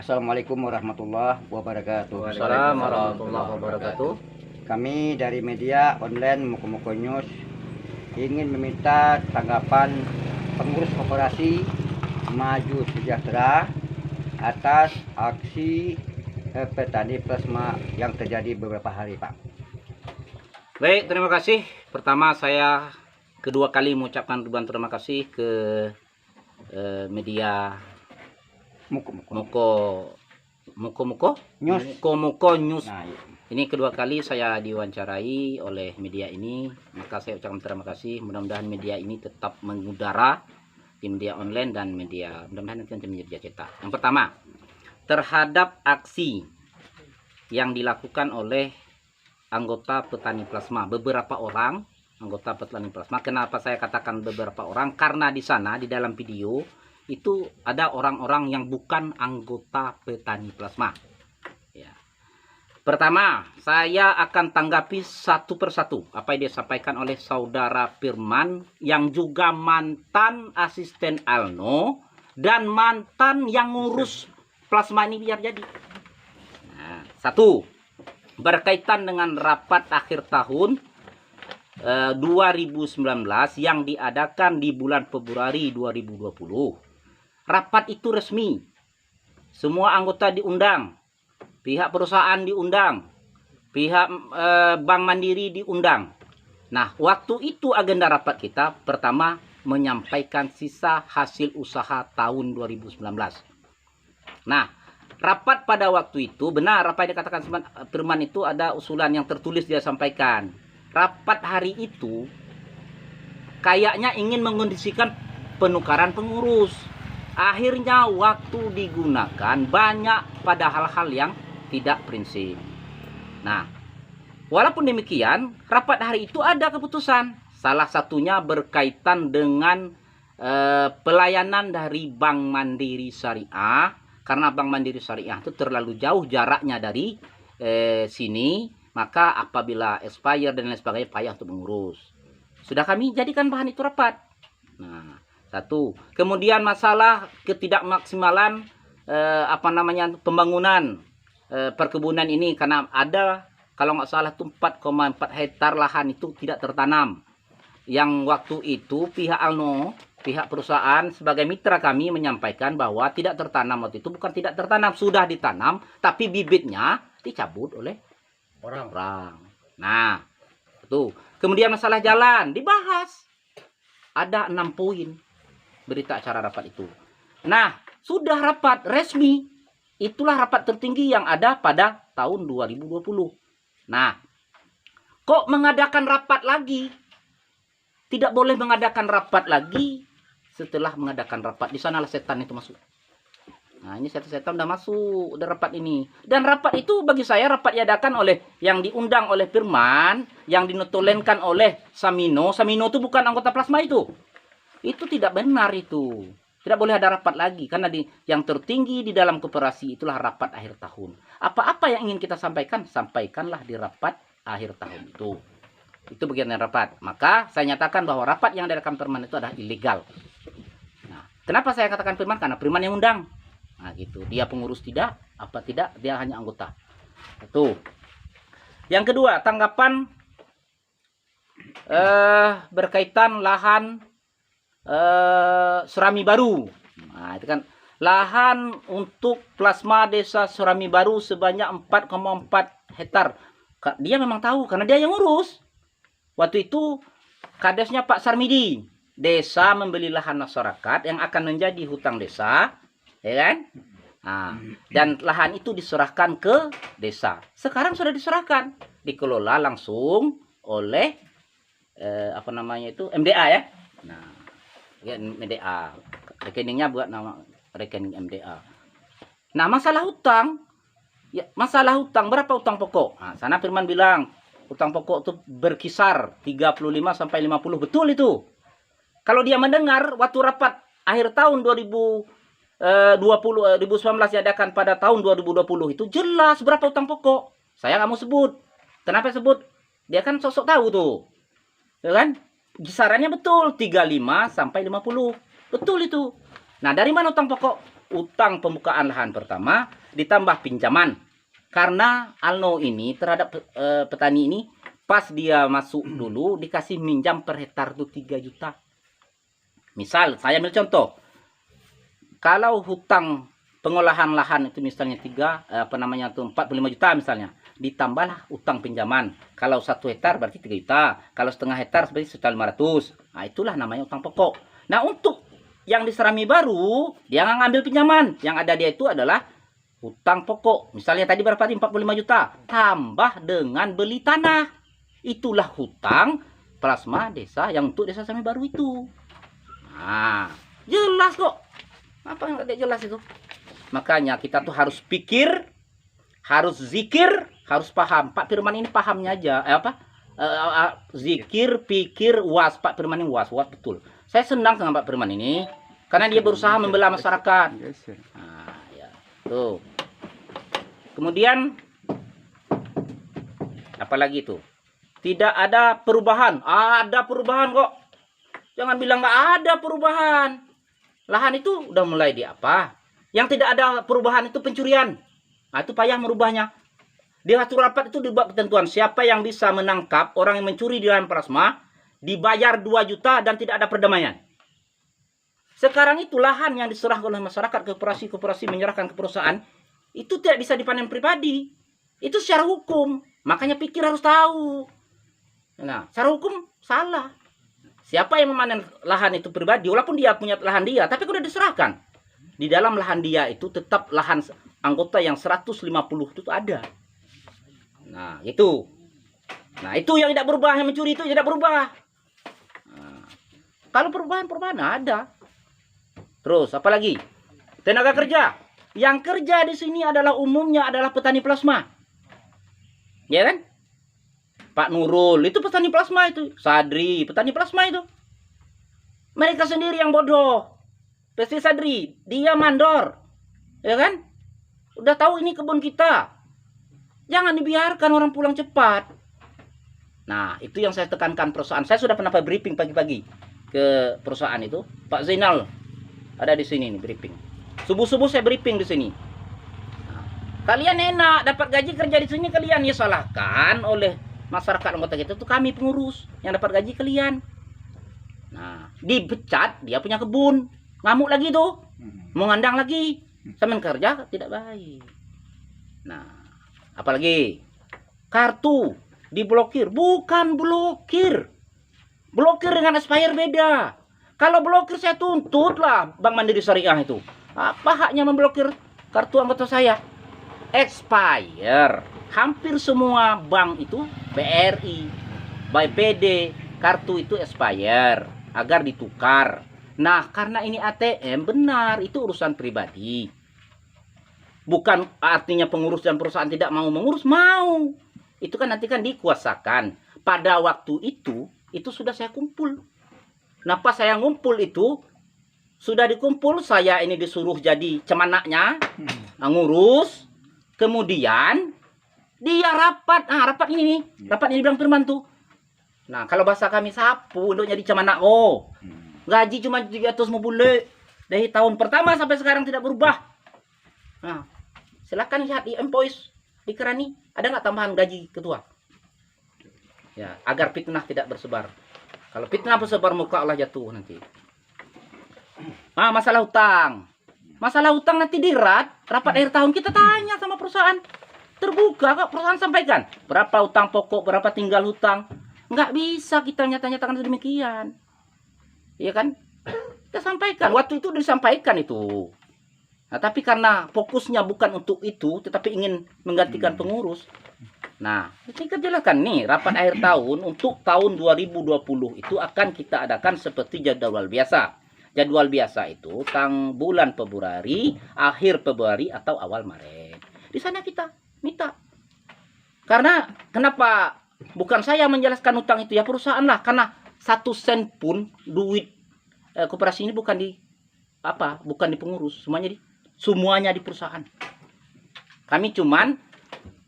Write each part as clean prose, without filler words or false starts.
Assalamualaikum warahmatullahi wabarakatuh. Waalaikumsalam warahmatullahi wabarakatuh. Kami dari media online Muko News ingin meminta tanggapan pengurus koperasi Maju Sejahtera atas aksi petani plasma yang terjadi beberapa hari, Pak. Baik, terima kasih. Pertama, saya kedua kali mengucapkan ribuan terima kasih ke media Muko News. Nah, iya. Ini kedua kali saya diwawancarai oleh media ini, maka saya ucapkan terima kasih. Mudah-mudahan media ini tetap mengudara di media online dan media, mudah-mudahan nanti media cetak. Yang pertama, terhadap aksi yang dilakukan oleh anggota petani plasma, beberapa orang anggota petani plasma. Kenapa saya katakan beberapa orang? Karena di sana di dalam video itu ada orang-orang yang bukan anggota petani plasma. Ya. Pertama, saya akan tanggapi satu persatu apa yang disampaikan oleh saudara Firman yang juga mantan asisten Alno dan mantan yang ngurus plasma ini biar jadi. Nah, satu, berkaitan dengan rapat akhir tahun 2019 yang diadakan di bulan Februari 2020. Rapat itu resmi. Semua anggota diundang. Pihak perusahaan diundang. Pihak Bank Mandiri diundang. Nah, waktu itu agenda rapat kita pertama menyampaikan sisa hasil usaha tahun 2019. Nah, rapat pada waktu itu benar apa yang dikatakan Firman itu ada usulan yang tertulis dia sampaikan. Rapat hari itu kayaknya ingin mengondisikan penukaran pengurus. Akhirnya waktu digunakan banyak pada hal-hal yang tidak prinsip. Nah, walaupun demikian, rapat hari itu ada keputusan. Salah satunya berkaitan dengan pelayanan dari Bank Mandiri Syariah. Karena Bank Mandiri Syariah itu terlalu jauh jaraknya dari sini, maka apabila expire dan lain sebagainya payah untuk mengurus. Sudah kami jadikan bahan itu rapat. Nah, satu. Kemudian masalah ketidakmaksimalan pembangunan perkebunan ini karena ada kalau nggak salah itu 4,4 hektar lahan itu tidak tertanam. Yang waktu itu pihak Alno, pihak perusahaan sebagai mitra kami menyampaikan bahwa tidak tertanam waktu itu bukan tidak tertanam, sudah ditanam tapi bibitnya dicabut oleh orang. Nah, itu. Kemudian masalah jalan dibahas. Ada 6 poin berita acara rapat itu. Nah, sudah rapat resmi. Itulah rapat tertinggi yang ada pada tahun 2020. Nah, kok mengadakan rapat lagi? Tidak boleh mengadakan rapat lagi setelah mengadakan rapat. Di sanalah setan itu masuk. Nah, ini setan udah masuk, udah rapat ini. Dan rapat itu bagi saya rapat diadakan oleh yang diundang oleh Firman, yang dinotolenkan oleh Samino. Samino itu bukan anggota plasma itu. Itu tidak benar itu. Tidak boleh ada rapat lagi karena yang tertinggi di dalam koperasi itulah rapat akhir tahun. Apa-apa yang ingin kita sampaikan, sampaikanlah di rapat akhir tahun itu. Itu bagian dari rapat. Maka saya nyatakan bahwa rapat yang diadakan Firman itu adalah ilegal. Nah, kenapa saya katakan Firman? Karena Firman yang undang. Nah, gitu. Dia pengurus tidak, dia hanya anggota. Itu. Yang kedua, tanggapan berkaitan lahan Surami Baru. Nah, itu kan lahan untuk plasma desa Surami Baru sebanyak 4,4 hektar. Dia memang tahu karena dia yang ngurus. Waktu itu kadesnya Pak Sarmidi. Desa membeli lahan masyarakat yang akan menjadi hutang desa, ya kan? Nah, dan lahan itu diserahkan ke desa. Sekarang sudah diserahkan, dikelola langsung oleh MDA ya. Nah, ya, MDA. Rekeningnya buat nama rekening MDA. Nah, masalah hutang, ya masalah hutang berapa hutang pokok? Nah, sana Firman bilang hutang pokok itu berkisar 35 sampai 50. Betul itu. Kalau dia mendengar waktu rapat akhir tahun 2019 diadakan pada tahun 2020 itu jelas berapa hutang pokok. Saya nggak mau sebut. Kenapa sebut? Dia kan sosok tahu tuh. Ya kan? Kisarannya betul 35 sampai 50. Betul itu. Nah, dari mana hutang pokok? utang pembukaan lahan pertama ditambah pinjaman. Karena Alno ini terhadap petani ini pas dia masuk dulu dikasih minjam per hektar tuh 3 juta. Misal saya ambil contoh. Kalau hutang pengolahan lahan itu misalnya 45 juta misalnya, ditambahlah utang pinjaman. Kalau 1 hektar berarti 3 juta, kalau setengah hektar berarti 1.500. Nah, itulah namanya utang pokok. Nah, untuk yang diserami baru, dia nggak ngambil pinjaman. Yang ada dia itu adalah hutang pokok. Misalnya tadi berapa? 45 juta. Tambah dengan beli tanah. Itulah hutang plasma desa yang untuk desa Serami Baru itu. Nah, jelas kok. Apa yang tidak jelas itu? Makanya kita tuh harus pikir, harus zikir, harus paham. Pak Firman ini pahamnya aja. Zikir, pikir, was. Pak Firman ini was betul. Saya senang dengan Pak Firman ini karena dia berusaha membela masyarakat. Nah, ya. Tuh. Kemudian apalagi itu? Tidak ada perubahan. Ada perubahan kok. Jangan bilang nggak ada perubahan. Lahan itu udah mulai di apa? Yang tidak ada perubahan itu pencurian. Nah, itu payah merubahnya. Di atur rapat itu dibuat ketentuan siapa yang bisa menangkap orang yang mencuri di lahan plasma dibayar 2 juta dan tidak ada perdamaian. Sekarang itu lahan yang diserahkan oleh masyarakat ke koperasi menyerahkan ke perusahaan itu tidak bisa dipanen pribadi. Itu secara hukum. Makanya pikir harus tahu. Nah, secara hukum salah. Siapa yang memanen lahan itu pribadi, walaupun dia punya lahan dia, tapi sudah diserahkan. Di dalam lahan dia itu tetap lahan anggota yang 150 itu ada. Nah, itu. Nah, itu yang tidak berubah, yang mencuri itu tidak berubah. Nah, kalau perubahan ada. Terus, apalagi? Tenaga kerja. Yang kerja di sini adalah umumnya adalah petani plasma. Ya kan? Pak Nurul, itu petani plasma itu. Sadri, petani plasma itu. Mereka sendiri yang bodoh. Pasti Sadri, dia mandor. Ya kan? Udah tahu ini kebun kita. Jangan dibiarkan orang pulang cepat. Nah, itu yang saya tekankan perusahaan. Saya sudah pernah briefing pagi-pagi ke perusahaan itu. Pak Zainal ada di sini nih briefing. Subuh-subuh saya briefing di sini. Nah, kalian enak dapat gaji kerja di sini, kalian ya salahkan oleh masyarakat anggota kita itu kami pengurus yang dapat gaji kalian. Nah, dipecat dia punya kebun, ngamuk lagi tuh, mengandang lagi, sambil kerja tidak baik. Nah, apalagi kartu diblokir, bukan blokir. Blokir dengan expired beda. Kalau blokir saya tuntut lah Bank Mandiri Syariah itu. Apa haknya memblokir kartu anggota saya? Expired. Hampir semua bank itu BRI, BPD, kartu itu expired agar ditukar. Nah, karena ini ATM benar itu urusan pribadi. Bukan artinya pengurus dan perusahaan tidak mau mengurus, mau. Itu kan nanti kan dikuasakan. Pada waktu itu sudah saya kumpul. Nah, pas saya ngumpul itu sudah dikumpul, saya ini disuruh jadi cemanaknya, ngurus. Kemudian dia rapat, rapat ini nih, rapat ini bilang Firman tuh. Nah, kalau bahasa kami sapu untuk jadi cemanak, gaji cuma 300 bule dari tahun pertama sampai sekarang tidak berubah. Nah, silakan lihat di Empois, di Kerani, ada nggak tambahan gaji ketua? Ya, agar fitnah tidak bersebar. Kalau fitnah bersebar, muka Allah jatuh nanti. Nah, masalah hutang. Masalah hutang nanti rapat akhir tahun kita tanya sama perusahaan. Terbuka kok perusahaan sampaikan. Berapa hutang pokok, berapa tinggal hutang. Nggak bisa kita nyata-nyatakan sedemikian. Iya kan? Kita sampaikan. Waktu itu disampaikan itu. Nah, tapi karena fokusnya bukan untuk itu, tetapi ingin menggantikan pengurus. Nah, kita jelaskan nih, rapat akhir tahun untuk tahun 2020 itu akan kita adakan seperti jadwal biasa. Jadwal biasa itu bulan Februari, akhir Februari atau awal Maret. Di sana kita minta. Karena kenapa bukan saya menjelaskan hutang itu ya perusahaan lah, karena 1 sen pun duit koperasi ini bukan di pengurus, semuanya di perusahaan. Kami cuman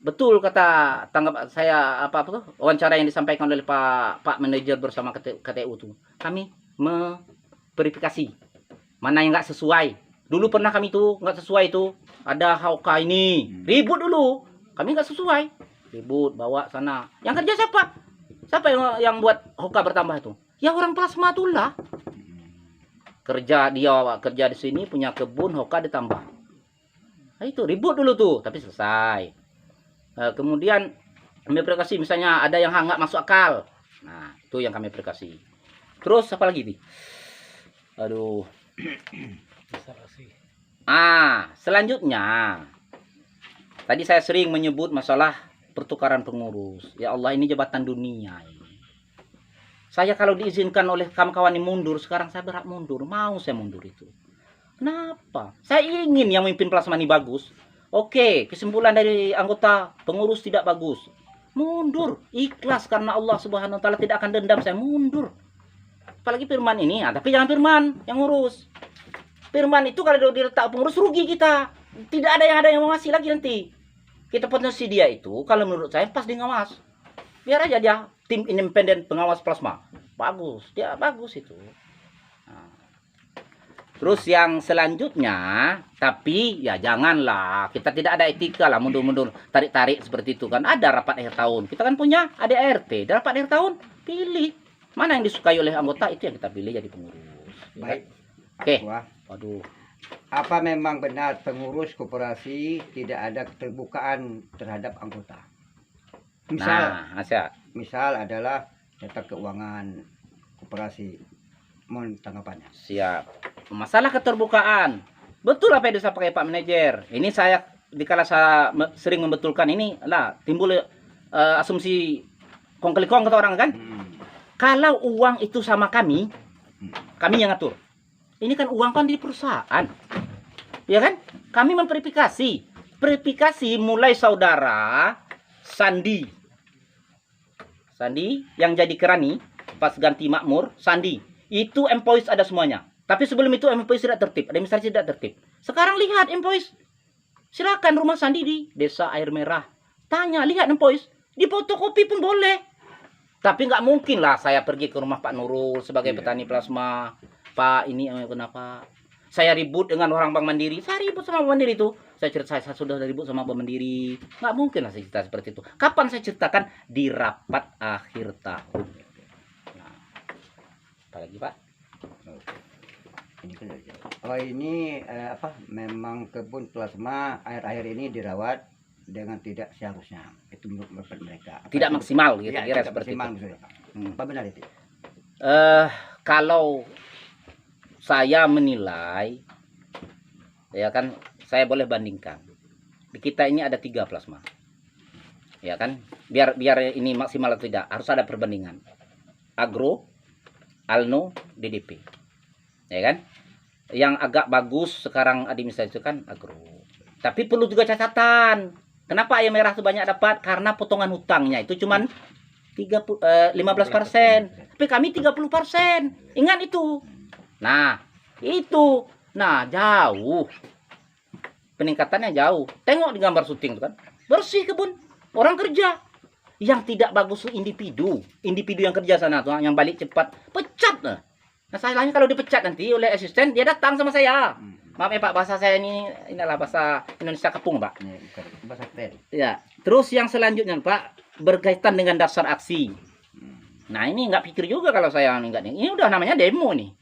betul kata tanggap saya wawancara yang disampaikan oleh Pak Manajer bersama KTU itu. Kami verifikasi mana yang nggak sesuai Dulu pernah kami tuh nggak sesuai tuh. Ada Hauka ini. Ribut dulu. Kami nggak sesuai. Ribut, bawa sana. Yang kerja siapa? Siapa yang buat Hauka bertambah itu? Ya orang plasma tuh lah. Kerja dia, kerja di sini, punya kebun, Hauka ditambah. Nah, itu ribut dulu tuh. Tapi selesai. Kemudian kami aplikasi misalnya ada yang nggak masuk akal. Nah, itu yang kami aplikasi. Terus apa lagi nih? Aduh. Selanjutnya. Tadi saya sering menyebut masalah pertukaran pengurus. Ya Allah, ini jabatan dunia ini. Saya kalau diizinkan oleh kawan-kawan ini mundur, sekarang saya berhak mundur. Mau saya mundur itu. Kenapa? Saya ingin yang memimpin plasma ini bagus. Oke, kesimpulan dari anggota pengurus tidak bagus. Mundur, ikhlas karena Allah Subhanahu wa taala tidak akan dendam, saya mundur. Apalagi Firman ini, tapi jangan Firman yang ngurus. Firman itu kalau diletak pengurus rugi kita. Tidak ada yang mau ngasih lagi nanti. Kita potensi dia itu kalau menurut saya pas dia ngawas. Biar aja dia tim independen pengawas plasma. Bagus, dia bagus itu. Nah. Terus yang selanjutnya, tapi ya janganlah, kita tidak ada etika lah mundur-mundur, tarik-tarik seperti itu kan. Ada rapat akhir tahun, kita kan punya ADART, rapat akhir tahun, pilih. Mana yang disukai oleh anggota, itu yang kita pilih jadi pengurus. Baik. Oke. Waduh. Apa memang benar pengurus koperasi tidak ada keterbukaan terhadap anggota? Misal adalah data keuangan koperasi. Mohon tanggapannya. Siap. Masalah keterbukaan. Betul apa yang disampaikan Pak Manajer. Ini saya dikala saya sering membetulkan ini lah timbul asumsi kong kali kong kata orang kan. Kalau uang itu sama kami yang ngatur. Ini kan uang kan di perusahaan. Ya kan? Kami memverifikasi. Verifikasi mulai saudara Sandi yang jadi kerani pas ganti makmur, Sandi. Itu employees ada semuanya. Tapi sebelum itu employees tidak tertib. Ada misalnya tidak tertib. Sekarang lihat employees. Silakan rumah Sandi di Desa Air Merah. Tanya, lihat employees. Di fotokopi pun boleh. Tapi nggak mungkin lah saya pergi ke rumah Pak Nurul sebagai petani plasma. Pak, ini kenapa? Saya ribut dengan orang Bank Mandiri. Saya ribut sama Bank Mandiri itu. Saya sudah ribut sama Bank Mandiri. Nggak mungkin lah saya cerita seperti itu. Kapan saya ceritakan? Di rapat akhir tahun. Nah, apa lagi Pak? Ini memang kebun plasma akhir-akhir ini dirawat dengan tidak seharusnya. Itu menurut mereka. Tidak maksimal gitu kira seperti itu. Apa benar itu? Kalau saya menilai, ya kan, saya boleh bandingkan. Di kita ini ada 3 plasma, ya kan. Biar ini maksimal atau tidak, harus ada perbandingan. Agro, Alno, DDP, ya kan. Yang agak bagus sekarang administrasi itu kan Agro. Tapi perlu juga catatan. Kenapa ayam merah itu banyak dapat? Karena potongan hutangnya itu cuman 15%. Tapi kami 30%. Ingat itu. Nah, itu. Nah, jauh. Peningkatannya jauh. Tengok di gambar syuting itu kan. Bersih kebun. Orang kerja. Yang tidak bagus itu individu. Individu yang kerja sana tuh, yang balik cepat. Pecat. Nah, salahnya kalau dipecat nanti oleh asisten, dia datang sama saya. Maaf ya Pak, bahasa saya ini adalah bahasa Indonesia kepung Pak. Bahasa keren. Ya. Terus yang selanjutnya Pak, berkaitan dengan dasar aksi. Nah, ini nggak pikir juga kalau saya nggak. Ini udah namanya demo nih.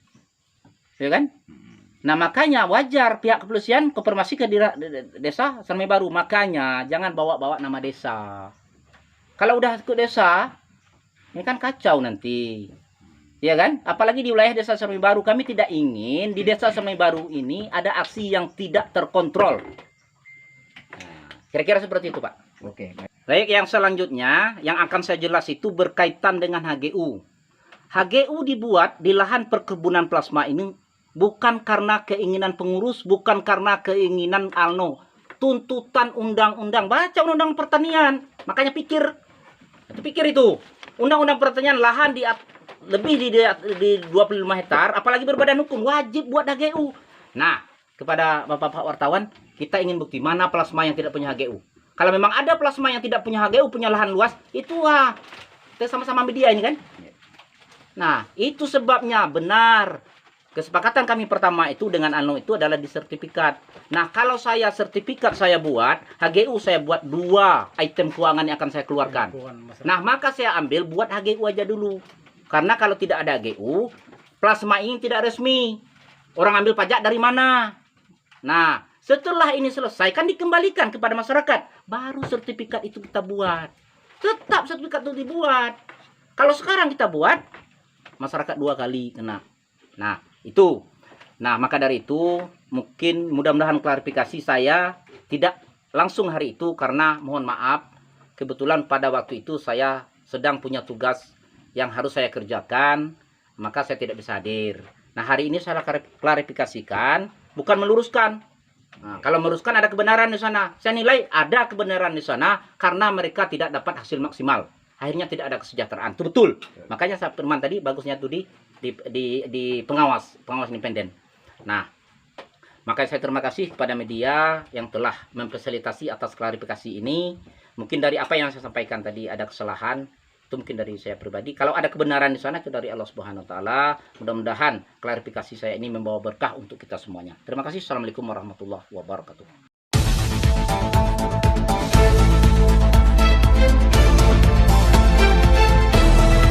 Ya kan? Nah, makanya wajar pihak kepolisian konfirmasi ke desa Sarmai Baru. Makanya jangan bawa-bawa nama desa. Kalau udah ke desa, ini kan kacau nanti. Ya kan? Apalagi di wilayah desa Sarmai Baru, kami tidak ingin di desa Sarmai Baru ini ada aksi yang tidak terkontrol. Kira-kira seperti itu, Pak. Oke. Baik, yang selanjutnya yang akan saya jelas itu berkaitan dengan HGU. HGU dibuat di lahan perkebunan plasma ini bukan karena keinginan pengurus, bukan karena keinginan Alno. Tuntutan undang-undang, baca undang-undang pertanian. Makanya pikir itu. Undang-undang pertanian lahan lebih di 25 hektar, apalagi berbadan hukum, wajib buat HGU. Nah, kepada Bapak-Bapak wartawan, kita ingin bukti mana plasma yang tidak punya HGU. Kalau memang ada plasma yang tidak punya HGU, punya lahan luas, itu kita sama-sama media ini kan. Nah, itu sebabnya benar. Kesepakatan kami pertama itu dengan Anu itu adalah di sertifikat. Nah, kalau saya sertifikat saya buat, HGU saya buat 2 item keuangan yang akan saya keluarkan. Nah, maka saya ambil buat HGU aja dulu. Karena kalau tidak ada HGU, plasma ini tidak resmi. Orang ambil pajak dari mana? Nah, setelah ini selesai kan dikembalikan kepada masyarakat. Baru sertifikat itu kita buat. Tetap sertifikat itu dibuat. Kalau sekarang kita buat, masyarakat 2 kali kena. Nah, itu. Nah, maka dari itu mungkin mudah-mudahan klarifikasi saya tidak langsung hari itu karena mohon maaf kebetulan pada waktu itu saya sedang punya tugas yang harus saya kerjakan, maka saya tidak bisa hadir. Nah, hari ini saya klarifikasikan, bukan meluruskan. Nah, kalau meluruskan ada kebenaran di sana. Saya nilai ada kebenaran di sana karena mereka tidak dapat hasil maksimal. Akhirnya tidak ada kesejahteraan. Itu betul. Makanya saya firman tadi bagusnya tuh di pengawas independen. Nah, makanya saya terima kasih kepada media yang telah memfasilitasi atas klarifikasi ini. Mungkin dari apa yang saya sampaikan tadi ada kesalahan, itu mungkin dari saya pribadi. Kalau ada kebenaran di sana itu dari Allah Subhanahu wa taala. Mudah-mudahan klarifikasi saya ini membawa berkah untuk kita semuanya. Terima kasih. Assalamualaikum warahmatullahi wabarakatuh.